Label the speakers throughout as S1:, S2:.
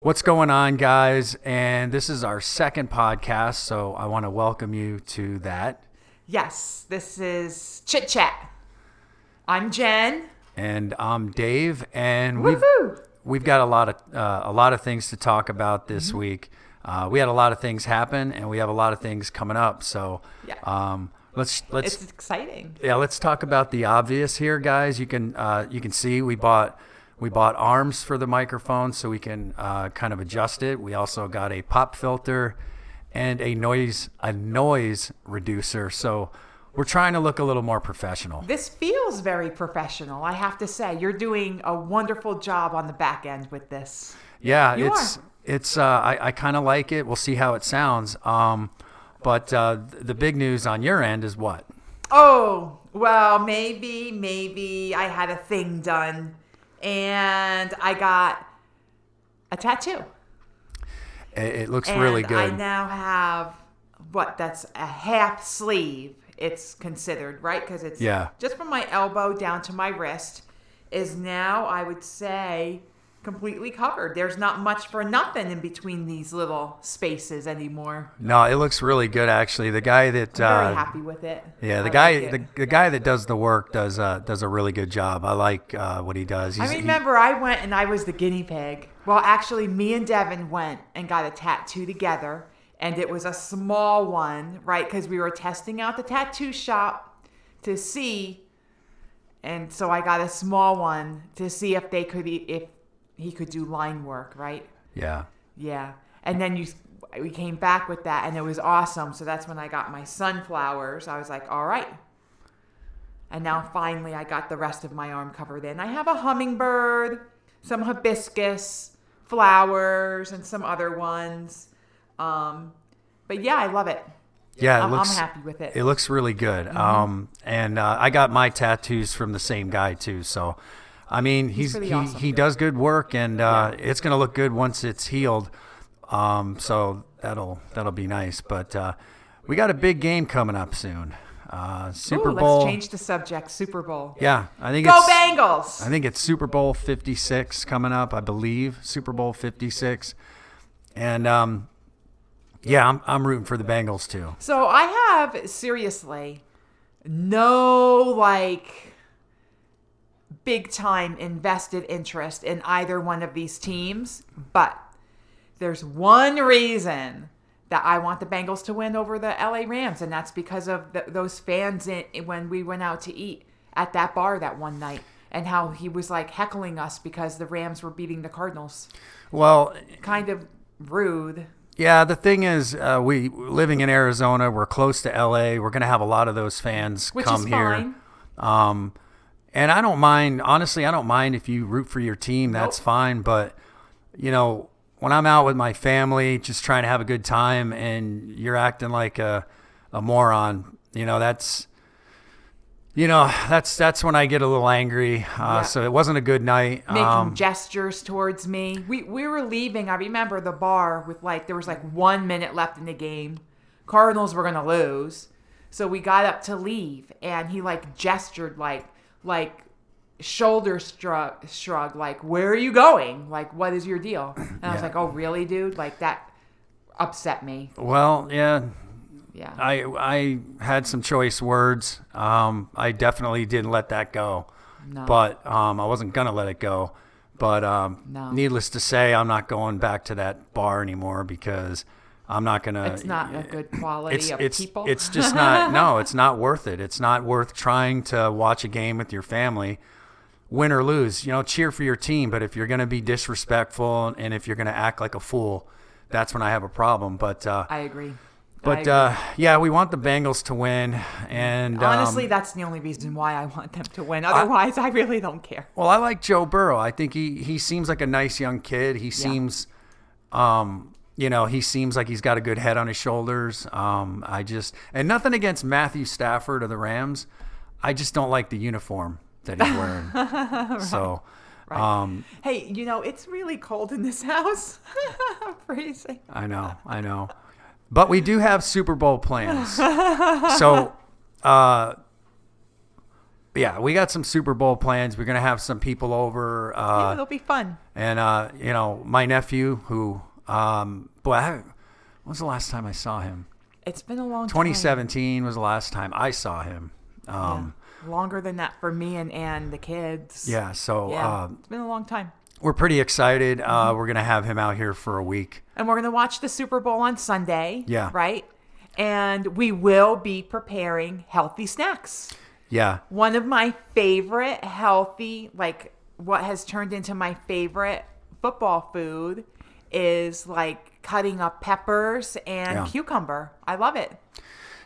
S1: What's going on, guys? And this is our second podcast, so I want to welcome you to that.
S2: Yes, this is Chit Chat. I'm Jen.
S1: And I'm Dave, and
S2: Woohoo!
S1: we've got a lot of things to talk about this week. We had a lot of things happen, and we have a lot of things coming up. So, let's
S2: It's exciting.
S1: let's talk about the obvious here, guys. You can see we bought arms for the microphone so we can kind of adjust it. We also got a pop filter and a noise reducer. So we're trying to look a little more professional.
S2: This feels very professional, I have to say. You're doing a wonderful job on the back end with this.
S1: Yeah,
S2: You
S1: it's I kind of like it. We'll see how it sounds. But the big news on your end is what?
S2: Oh, well, maybe I had a thing done and I got a tattoo.
S1: It looks
S2: And
S1: really good.
S2: I now have that's a half sleeve. It's considered, right? Because it's just from my elbow down to my wrist is now, I would say, completely covered. There's not much for nothing in between these little spaces anymore.
S1: No, it looks really good, actually. The guy that
S2: I'm very happy with it.
S1: Yeah, the
S2: I
S1: guy that does the work does a really good job. I like what he does.
S2: I remember I went and I was the guinea pig. Well, actually, me and Devin went and got a tattoo together, and it was a small one, right? Because we were testing out the tattoo shop to see, and so I got a small one to see if he could do line work, right?
S1: Yeah.
S2: Yeah, and then we came back with that, and it was awesome. So that's when I got my sunflowers. I was like, all right. And now finally I got the rest of my arm covered in. I have a hummingbird, some hibiscus flowers, and some other ones. But yeah, I love it.
S1: Yeah,
S2: I'm happy with it.
S1: It looks really good.
S2: Mm-hmm.
S1: And I got my tattoos from the same guy too. So, I mean,
S2: awesome.
S1: he does good work, and it's gonna look good once it's healed. So that'll be nice. But we got a big game coming up soon. Super Bowl.
S2: Let's change the subject. Super Bowl.
S1: Yeah, I think
S2: Go Bengals!
S1: I think it's Super Bowl 56 coming up. I believe Super Bowl 56, and I'm rooting for the Bengals too.
S2: So I have seriously no big time invested interest in either one of these teams, but there's one reason that I want the Bengals to win over the LA Rams, and that's because of those fans when we went out to eat at that bar that one night, and how he was heckling us because the Rams were beating the Cardinals.
S1: Well,
S2: kind of rude.
S1: Yeah, the thing is, we living in Arizona, we're close to LA. We're going to have a lot of those fans come here.
S2: Fine.
S1: And I don't mind, honestly, I don't mind if you root for your team. That's fine. But, when I'm out with my family, just trying to have a good time, and you're acting like a moron, that's when I get a little angry. So it wasn't a good night.
S2: Making gestures towards me. We were leaving. I remember the bar with there was 1 minute left in the game. Cardinals were going to lose. So we got up to leave, and he gestured shoulder shrug, where are you going? What is your deal? And I was like, oh, really, dude? That upset me.
S1: Well, yeah.
S2: Yeah.
S1: I had some choice words. I definitely didn't let that go.
S2: No.
S1: But I wasn't going to let it go. But
S2: no.
S1: Needless to say, I'm not going back to that bar anymore because I'm not going to.
S2: It's not a good quality of people.
S1: It's just not. No, it's not worth it. It's not worth trying to watch a game with your family, win or lose. Cheer for your team. But if you're going to be disrespectful and if you're going to act like a fool, that's when I have a problem. But
S2: I agree.
S1: But we want the Bengals to win, and
S2: honestly, that's the only reason why I want them to win. Otherwise, I really don't care.
S1: Well, I like Joe Burrow. I think he seems like a nice young kid. He seems, he seems like he's got a good head on his shoulders. And nothing against Matthew Stafford of the Rams. I just don't like the uniform that he's wearing.
S2: Right.
S1: So.
S2: Right. Hey, it's really cold in this house. I'm freezing.
S1: I know. But we do have Super Bowl plans. So Yeah, we got some Super Bowl plans. We're gonna have some people over.
S2: Yeah, it'll be fun.
S1: And my nephew, who, when was the last time I saw him?
S2: It's been a long time.
S1: 2017 was the last time I saw him.
S2: Longer than that for me and the kids.
S1: Yeah, so
S2: it's been a long time.
S1: We're pretty excited. We're gonna have him out here for a week,
S2: and we're gonna watch the Super Bowl on Sunday.
S1: Yeah,
S2: right. And we will be preparing healthy snacks.
S1: Yeah.
S2: One of my favorite healthy, like what has turned into my favorite football food is like cutting up peppers and cucumber. I love it.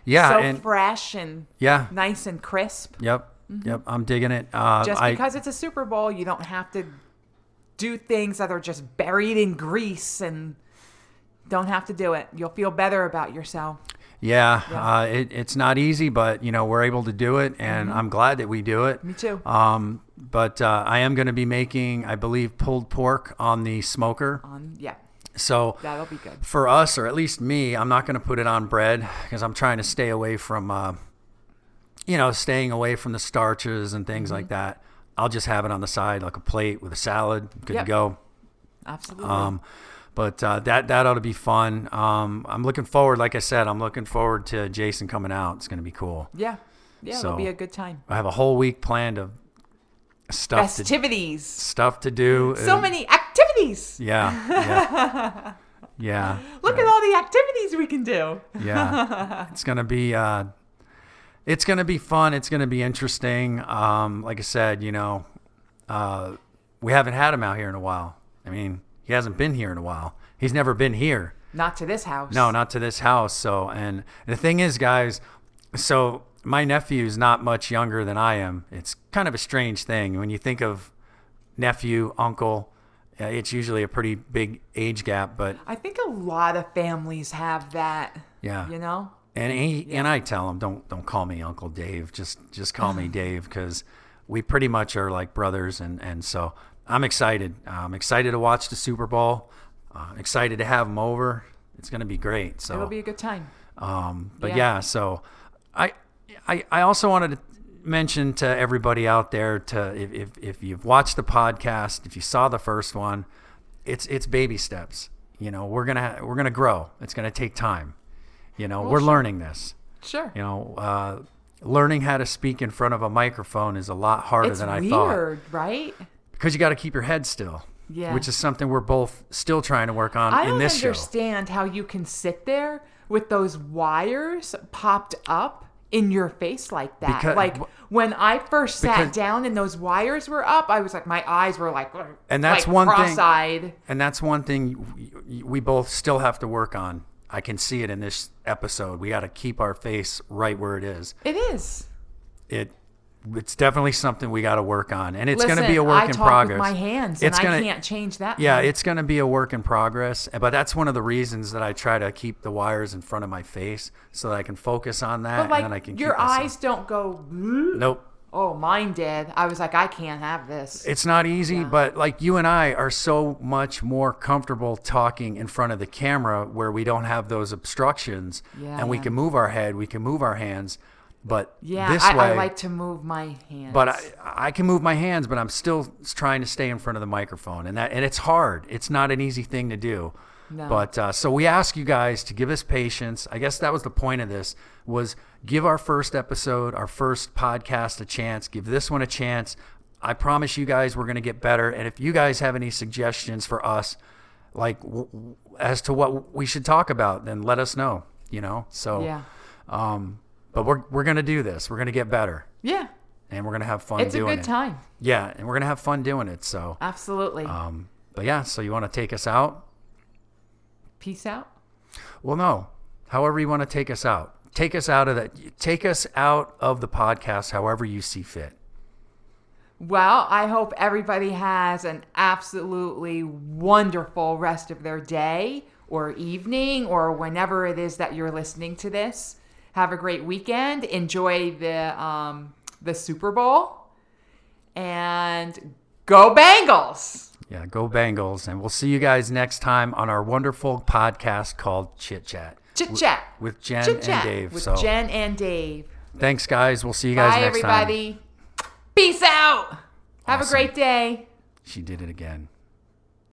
S1: Yeah.
S2: So
S1: and
S2: fresh and nice and crisp.
S1: Yep. Yep. I'm digging it.
S2: Just because it's a Super Bowl, you don't have to do things that are just buried in grease and don't have to do it. You'll feel better about yourself.
S1: Yeah. It's not easy, but we're able to do it, and I'm glad that we do it.
S2: Me too.
S1: But I am going to be making, I believe, pulled pork on the smoker. So
S2: that'll be good
S1: for us, or at least me. I'm not going to put it on bread because I'm trying to stay away from, staying away from the starches and things like that. I'll just have it on the side like a plate with a salad. Good to go.
S2: Absolutely.
S1: But that ought to be fun. I'm looking forward, like I said, to Jason coming out. It's going to be cool.
S2: Yeah, it'll be a good time.
S1: I have a whole week planned of
S2: festivities,
S1: stuff to do.
S2: So many activities.
S1: Yeah.
S2: Look at all the activities we can do.
S1: Yeah, it's going to be fun. It's going to be interesting. Like I said, we haven't had him out here in a while. I mean, he hasn't been here in a while. He's never been here.
S2: Not to this house.
S1: No, not to this house. So, and the thing is, guys, so my nephew's not much younger than I am. It's kind of a strange thing. When you think of nephew, uncle, it's usually a pretty big age gap. But
S2: I think a lot of families have that.
S1: Yeah. And I tell him, don't call me Uncle Dave. Just call me Dave, because we pretty much are like brothers. And so I'm excited. I'm excited to watch the Super Bowl. Excited to have him over. It's going to be great. So
S2: it'll be a good time.
S1: So I also wanted to mention to everybody out there, if you've watched the podcast, if you saw the first one, it's baby steps. We're gonna grow. It's gonna take time. We're learning this.
S2: Sure.
S1: Learning how to speak in front of a microphone is a lot harder than I thought.
S2: It's weird, right?
S1: Because you got to keep your head still.
S2: Yeah.
S1: Which is something we're both still trying to work on in this show.
S2: I don't understand how you can sit there with those wires popped up in your face like that. When I first sat down and those wires were up, I was like, my eyes were like,
S1: and that's
S2: like
S1: one
S2: cross-eyed.
S1: thing. And that's one thing we both still have to work on. I can see it in this episode. We got to keep our face right where it is.
S2: It is.
S1: It's definitely something we got to work on, and it's going to be a work in progress.
S2: I talk with my hands, and I can't change that.
S1: Yeah, it's going to be a work in progress, but that's one of the reasons that I try to keep the wires in front of my face so that I can focus on that,
S2: but
S1: and then I can keep
S2: your eyes don't go.
S1: Nope.
S2: Oh, mine did. I was like, I can't have this.
S1: It's not easy, but like you and I are so much more comfortable talking in front of the camera where we don't have those obstructions, and we can move our head, we can move our hands. But this way,
S2: I like to move my hands.
S1: But I can move my hands, but I'm still trying to stay in front of the microphone, and it's hard. It's not an easy thing to do.
S2: No.
S1: But so we ask you guys to give us patience. I guess that was the point of this, was give our first episode, our first podcast a chance. Give this one a chance. I promise you guys we're going to get better. And if you guys have any suggestions for us, like as to what we should talk about, then let us know. So but we're going to do this. We're going to get better.
S2: Yeah.
S1: And we're going to have fun doing it.
S2: It's a good time.
S1: Yeah, and we're going to have fun doing it. So
S2: absolutely.
S1: But yeah, so you want to take us out?
S2: Peace out?
S1: Well, no. However you want to take us out. Take us out of the podcast however you see fit.
S2: Well, I hope everybody has an absolutely wonderful rest of their day or evening or whenever it is that you're listening to this. Have a great weekend. Enjoy the Super Bowl. And go Bengals!
S1: Yeah, go Bengals. And we'll see you guys next time on our wonderful podcast called Chit Chat.
S2: Chit Chat.
S1: With Jen and Dave.
S2: With Jen and Dave.
S1: Thanks, guys. We'll see you guys next time.
S2: Bye, everybody. Peace out. Have a
S1: Awesome.
S2: great day.
S1: She did it again.